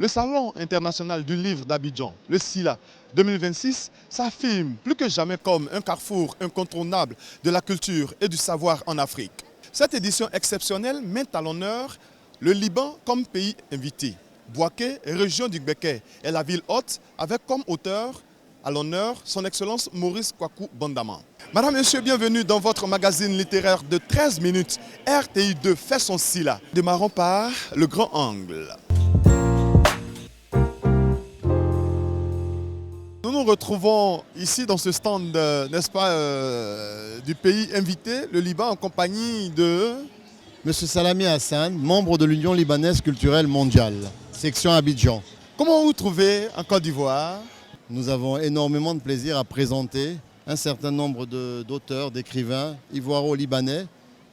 Le Salon international du livre d'Abidjan, le SILA 2026, s'affirme plus que jamais comme un carrefour incontournable de la culture et du savoir en Afrique. Cette édition exceptionnelle met à l'honneur le Liban comme pays invité. Bouaké, région du Béké, est la ville hôte avec comme auteur à l'honneur son Excellence Maurice Kwaku Bandama. Madame, Monsieur, bienvenue dans votre magazine littéraire de 13 minutes. RTI2 fait son SILA. Démarrons par le grand angle. Nous nous retrouvons ici dans ce stand, n'est-ce pas, du pays invité, le Liban, en compagnie de... Monsieur Salami Hassan, membre de l'Union libanaise culturelle mondiale, section Abidjan. Comment vous trouvez en Côte d'Ivoire? Nous avons énormément de plaisir à présenter un certain nombre d'auteurs, d'écrivains ivoiro-libanais,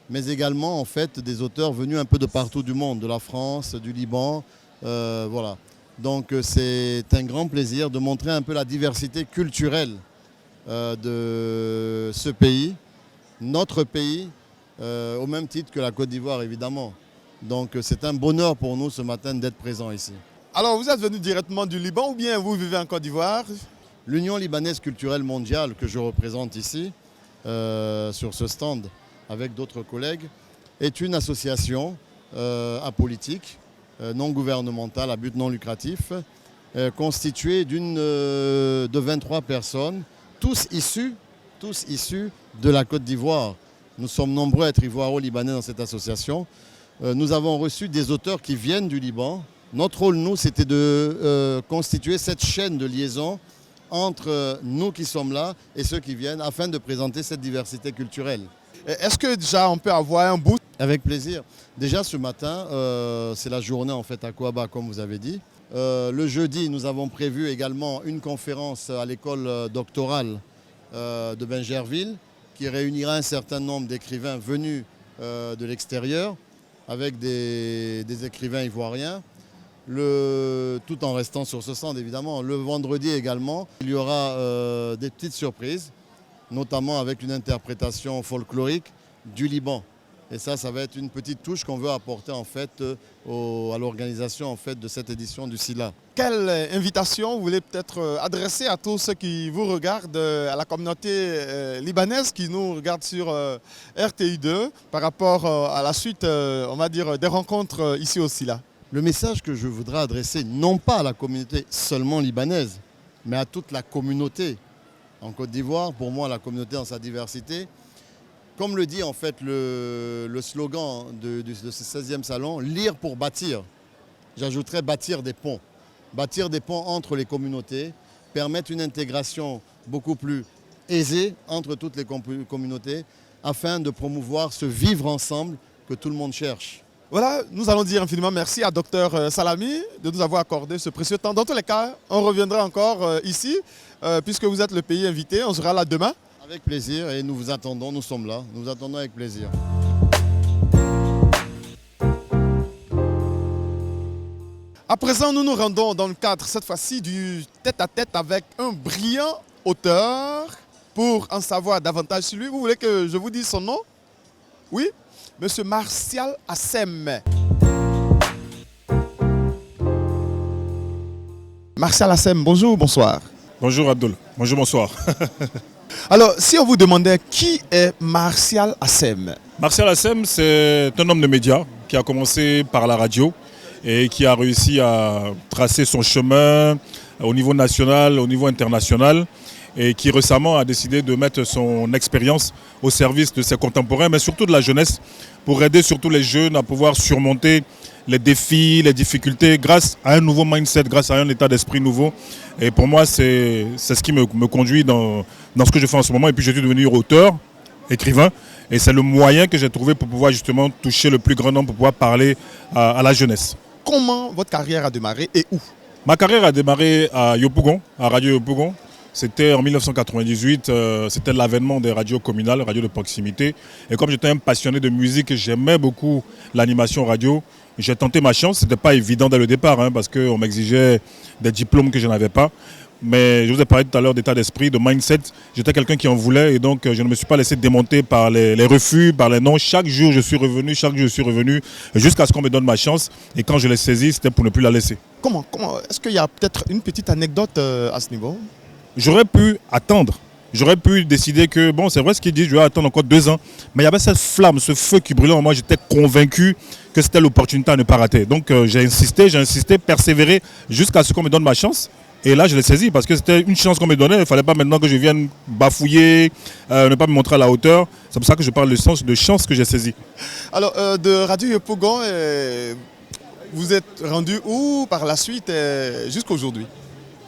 mais également en fait des auteurs venus un peu de partout du monde, de la France, du Liban, voilà. Donc c'est un grand plaisir de montrer un peu la diversité culturelle de ce pays, notre pays, au même titre que la Côte d'Ivoire évidemment. Donc c'est un bonheur pour nous ce matin d'être présents ici. Alors vous êtes venu directement du Liban ou bien vous vivez en Côte d'Ivoire? L'Union libanaise culturelle mondiale que je représente ici, sur ce stand avec d'autres collègues, est une association apolitique, non gouvernementale à but non lucratif, constituée de 23 personnes, tous issus de la Côte d'Ivoire. Nous sommes nombreux à être ivoiro-libanais dans cette association. Nous avons reçu des auteurs qui viennent du Liban. Notre rôle, nous, c'était de constituer cette chaîne de liaison entre nous qui sommes là et ceux qui viennent afin de présenter cette diversité culturelle. Est-ce que déjà on peut avoir un bout? Avec plaisir. Déjà ce matin, c'est la journée en fait à Kouaba comme vous avez dit. Le jeudi, nous avons prévu également une conférence à l'école doctorale de Bingerville qui réunira un certain nombre d'écrivains venus de l'extérieur avec des écrivains ivoiriens. Tout en restant sur ce stand évidemment. Le vendredi également, il y aura des petites surprises, notamment avec une interprétation folklorique du Liban. Et ça va être une petite touche qu'on veut apporter en fait à l'organisation en fait de cette édition du SILA. Quelle invitation vous voulez peut-être adresser à tous ceux qui vous regardent, à la communauté libanaise qui nous regarde sur RTI2 par rapport à la suite, on va dire, des rencontres ici au SILA? Le message que je voudrais adresser, non pas à la communauté seulement libanaise, mais à toute la communauté en Côte d'Ivoire, pour moi la communauté dans sa diversité, comme le dit en fait le slogan de ce 16e salon, lire pour bâtir. J'ajouterais bâtir des ponts. Bâtir des ponts entre les communautés, permettre une intégration beaucoup plus aisée entre toutes les communautés, afin de promouvoir ce vivre ensemble que tout le monde cherche. Voilà, nous allons dire infiniment merci à Dr Salami de nous avoir accordé ce précieux temps. Dans tous les cas, on reviendra encore ici, puisque vous êtes le pays invité. On sera là demain. Avec plaisir et nous vous attendons, nous sommes là. Nous vous attendons avec plaisir. À présent, nous nous rendons dans le cadre, cette fois-ci, du tête-à-tête avec un brillant auteur. Pour en savoir davantage sur lui, vous voulez que je vous dise son nom? Oui? Monsieur Martial Assem. Martial Assem, bonjour, bonsoir. Bonjour Abdul, bonjour, bonsoir. Alors, si on vous demandait qui est Martial Assem? Martial Assem, c'est un homme de médias qui a commencé par la radio et qui a réussi à tracer son chemin au niveau national, au niveau international, et qui récemment a décidé de mettre son expérience au service de ses contemporains, mais surtout de la jeunesse, pour aider surtout les jeunes à pouvoir surmonter les défis, les difficultés, grâce à un nouveau mindset, grâce à un état d'esprit nouveau. Et pour moi, c'est ce qui me conduit dans ce que je fais en ce moment. Et puis je suis devenu auteur, écrivain, et c'est le moyen que j'ai trouvé pour pouvoir justement toucher le plus grand nombre, pour pouvoir parler à la jeunesse. Comment votre carrière a démarré et où? Ma carrière a démarré à Yopougon, à Radio Yopougon. C'était en 1998, c'était l'avènement des radios communales, radios de proximité. Et comme j'étais un passionné de musique, j'aimais beaucoup l'animation radio. J'ai tenté ma chance, ce n'était pas évident dès le départ, parce qu'on m'exigeait des diplômes que je n'avais pas. Mais je vous ai parlé tout à l'heure d'état d'esprit, de mindset. J'étais quelqu'un qui en voulait et donc je ne me suis pas laissé démonter par les refus, par les non. Chaque jour je suis revenu, jusqu'à ce qu'on me donne ma chance. Et quand je l'ai saisie, c'était pour ne plus la laisser. Comment est-ce qu'il y a peut-être une petite anecdote à ce niveau? J'aurais pu attendre. J'aurais pu décider que, bon, c'est vrai ce qu'il dit, je vais attendre encore 2 ans. Mais il y avait cette flamme, ce feu qui brûlait en moi. J'étais convaincu que c'était l'opportunité à ne pas rater. Donc j'ai insisté, persévéré jusqu'à ce qu'on me donne ma chance. Et là, je l'ai saisi parce que c'était une chance qu'on me donnait. Il ne fallait pas maintenant que je vienne bafouiller, ne pas me montrer à la hauteur. C'est pour ça que je parle de chance que j'ai saisi. Alors, de Radio Yopougon, vous êtes rendu où par la suite jusqu'à aujourd'hui?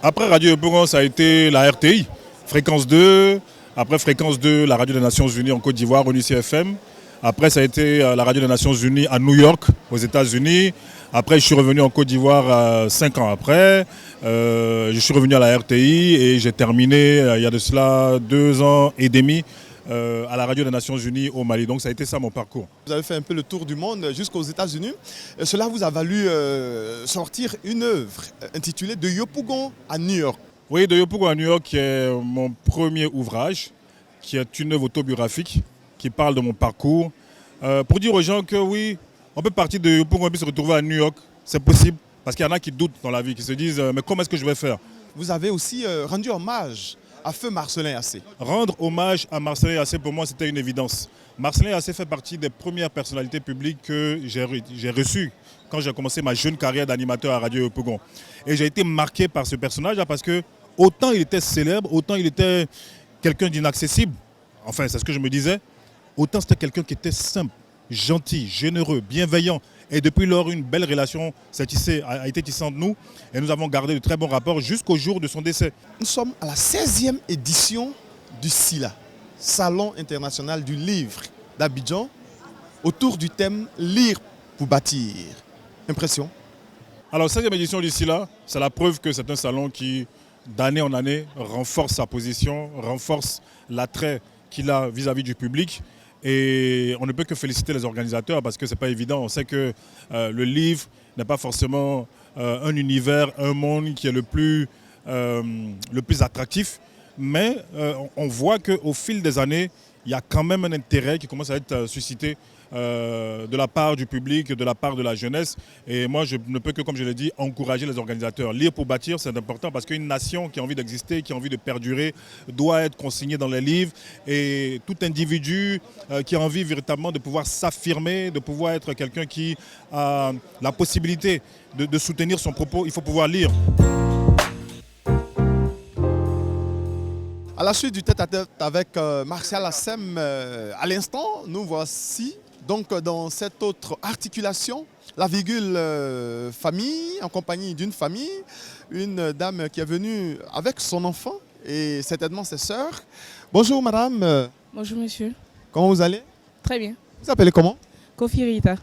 Après Radio Yopougon, ça a été la RTI, Fréquence 2. Après Fréquence 2, la Radio des Nations Unies en Côte d'Ivoire, ONUCI FM. Après, ça a été la Radio des Nations Unies à New York, aux États-Unis. Après, je suis revenu en Côte d'Ivoire 5 ans après. Je suis revenu à la RTI et j'ai terminé, il y a de cela 2 ans et demi, à la Radio des Nations Unies au Mali. Donc ça a été ça mon parcours. Vous avez fait un peu le tour du monde jusqu'aux États-Unis. Cela vous a valu sortir une œuvre intitulée De Yopougon à New York. Oui, De Yopougon à New York, qui est mon premier ouvrage, qui est une œuvre autobiographique, qui parle de mon parcours. Pour dire aux gens que oui, on peut partir de Yopougon et puis se retrouver à New York, c'est possible. Parce qu'il y en a qui doutent dans la vie, qui se disent mais comment est-ce que je vais faire? Vous avez aussi rendu hommage à Feu Marcellin Yassé. Rendre hommage à Marcellin Yassé, pour moi, c'était une évidence. Marcellin Yassé fait partie des premières personnalités publiques que j'ai reçues quand j'ai commencé ma jeune carrière d'animateur à Radio Yopougon. Et j'ai été marqué par ce personnage-là parce que autant il était célèbre, autant il était quelqu'un d'inaccessible, enfin c'est ce que je me disais, autant c'était quelqu'un qui était simple, gentil, généreux, bienveillant. Et depuis lors, une belle relation a été tissée entre nous et nous avons gardé de très bons rapports jusqu'au jour de son décès. Nous sommes à la 16e édition du SILA, Salon international du livre d'Abidjan, autour du thème « Lire pour bâtir ». Impression? Alors, 16e édition du SILA, c'est la preuve que c'est un salon qui, d'année en année, renforce sa position, renforce l'attrait qu'il a vis-à-vis du public. Et on ne peut que féliciter les organisateurs parce que ce n'est pas évident. On sait que le livre n'est pas forcément un univers, un monde qui est le plus attractif. Mais on voit qu'au fil des années, il y a quand même un intérêt qui commence à être suscité de la part du public, de la part de la jeunesse. Et moi, je ne peux que, comme je l'ai dit, encourager les organisateurs. Lire pour bâtir, c'est important parce qu'une nation qui a envie d'exister, qui a envie de perdurer, doit être consignée dans les livres. Et tout individu qui a envie véritablement de pouvoir s'affirmer, de pouvoir être quelqu'un qui a la possibilité de soutenir son propos, il faut pouvoir lire. À la suite du tête-à-tête avec Martial Assem, à l'instant, nous voici donc dans cette autre articulation, la virgule famille, en compagnie d'une famille, une dame qui est venue avec son enfant et certainement ses sœurs. Bonjour madame. Bonjour monsieur. Comment vous allez? Très bien. Vous appelez comment? Kofi Rita.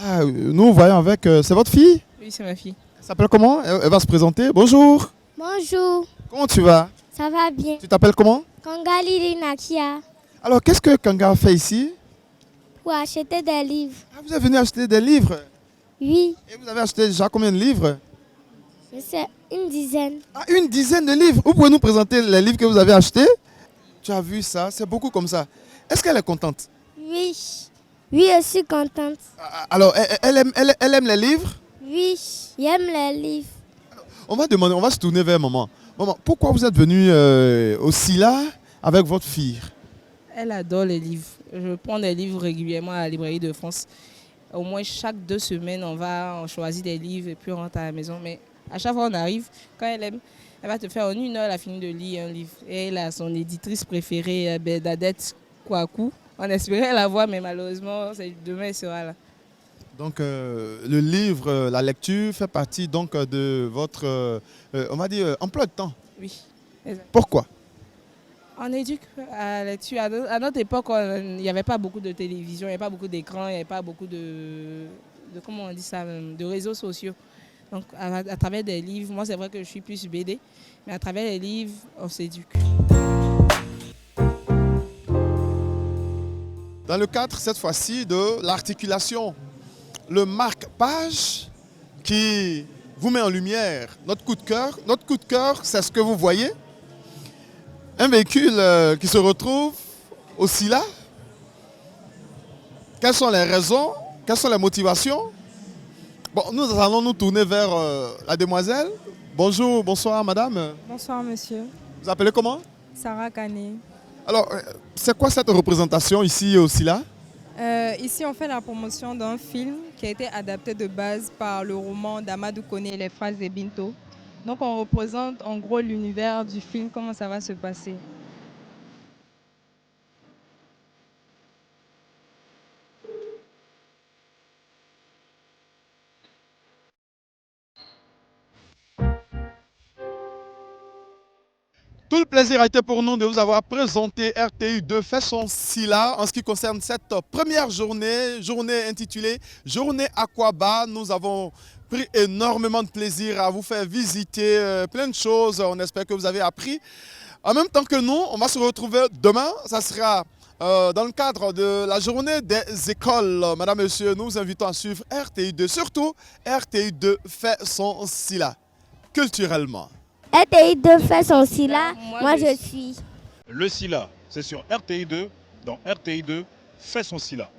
Ah, nous voyons avec... c'est votre fille? Oui, c'est ma fille. Elle s'appelle comment? Elle va se présenter. Bonjour. Bonjour, Comment tu vas? ça va bien. Tu t'appelles comment? Kangali Nakia Alors, qu'est-ce que Kanga fait ici? pour acheter des livres. Ah, vous êtes venu acheter des livres. Oui, Et vous avez acheté déjà combien de livres? je sais, une dizaine. Ah, une dizaine de livres. Vous pouvez nous présenter les livres que vous avez achetés? Tu as vu ça? C'est beaucoup comme ça. Est-ce qu'elle est contente? Oui, oui, je suis contente. Alors, elle aime les livres? Oui, j'aime les livres. On va se tourner vers maman. Maman, pourquoi vous êtes venu aussi là avec votre fille? Elle adore les livres. Je prends des livres régulièrement à la librairie de France. Au moins chaque 2 semaines, on choisit des livres et puis on rentre à la maison. Mais à chaque fois on arrive, quand elle aime, elle va te faire en 1 heure, elle a fini de lire un livre. Et elle a son éditrice préférée, Bernadette Kouakou. On espérait la voir, mais malheureusement, demain elle sera là. Donc, le livre, la lecture fait partie donc de votre, on va dire, emploi de temps. Oui, exact. Pourquoi? On éduque à la lecture. À notre époque, il n'y avait pas beaucoup de télévision, il n'y avait pas beaucoup d'écran, il n'y avait pas beaucoup de comment on dit ça, de réseaux sociaux. Donc, à travers des livres, moi c'est vrai que je suis plus BD, mais à travers les livres, on s'éduque. Dans le cadre, cette fois-ci, de l'articulation, le marque-page qui vous met en lumière notre coup de cœur. Notre coup de cœur, c'est ce que vous voyez. Un véhicule qui se retrouve aussi là. Quelles sont les raisons? Quelles sont les motivations? Bon, nous allons nous tourner vers la demoiselle. Bonjour, bonsoir madame. Bonsoir monsieur. Vous appelez comment? Sarah Kané. Alors, c'est quoi cette représentation ici aussi là? Ici, on fait la promotion d'un film qui a été adapté de base par le roman d'Amadou Koné, Les Phrases des Binto. Donc, on représente en gros l'univers du film, comment ça va se passer. Tout le plaisir a été pour nous de vous avoir présenté RTU de façon Silla en ce qui concerne cette première journée intitulée Journée Aquaba. Nous avons pris énormément de plaisir à vous faire visiter plein de choses. On espère que vous avez appris. En même temps que nous, on va se retrouver demain. Ça sera dans le cadre de la journée des écoles. Madame, Monsieur, nous vous invitons à suivre RTU2. Surtout, RTU2 fait son Silla culturellement. RTI2 fait son Silla, moi je suis. Le Silla, c'est sur RTI2, dans RTI2, fait son Silla.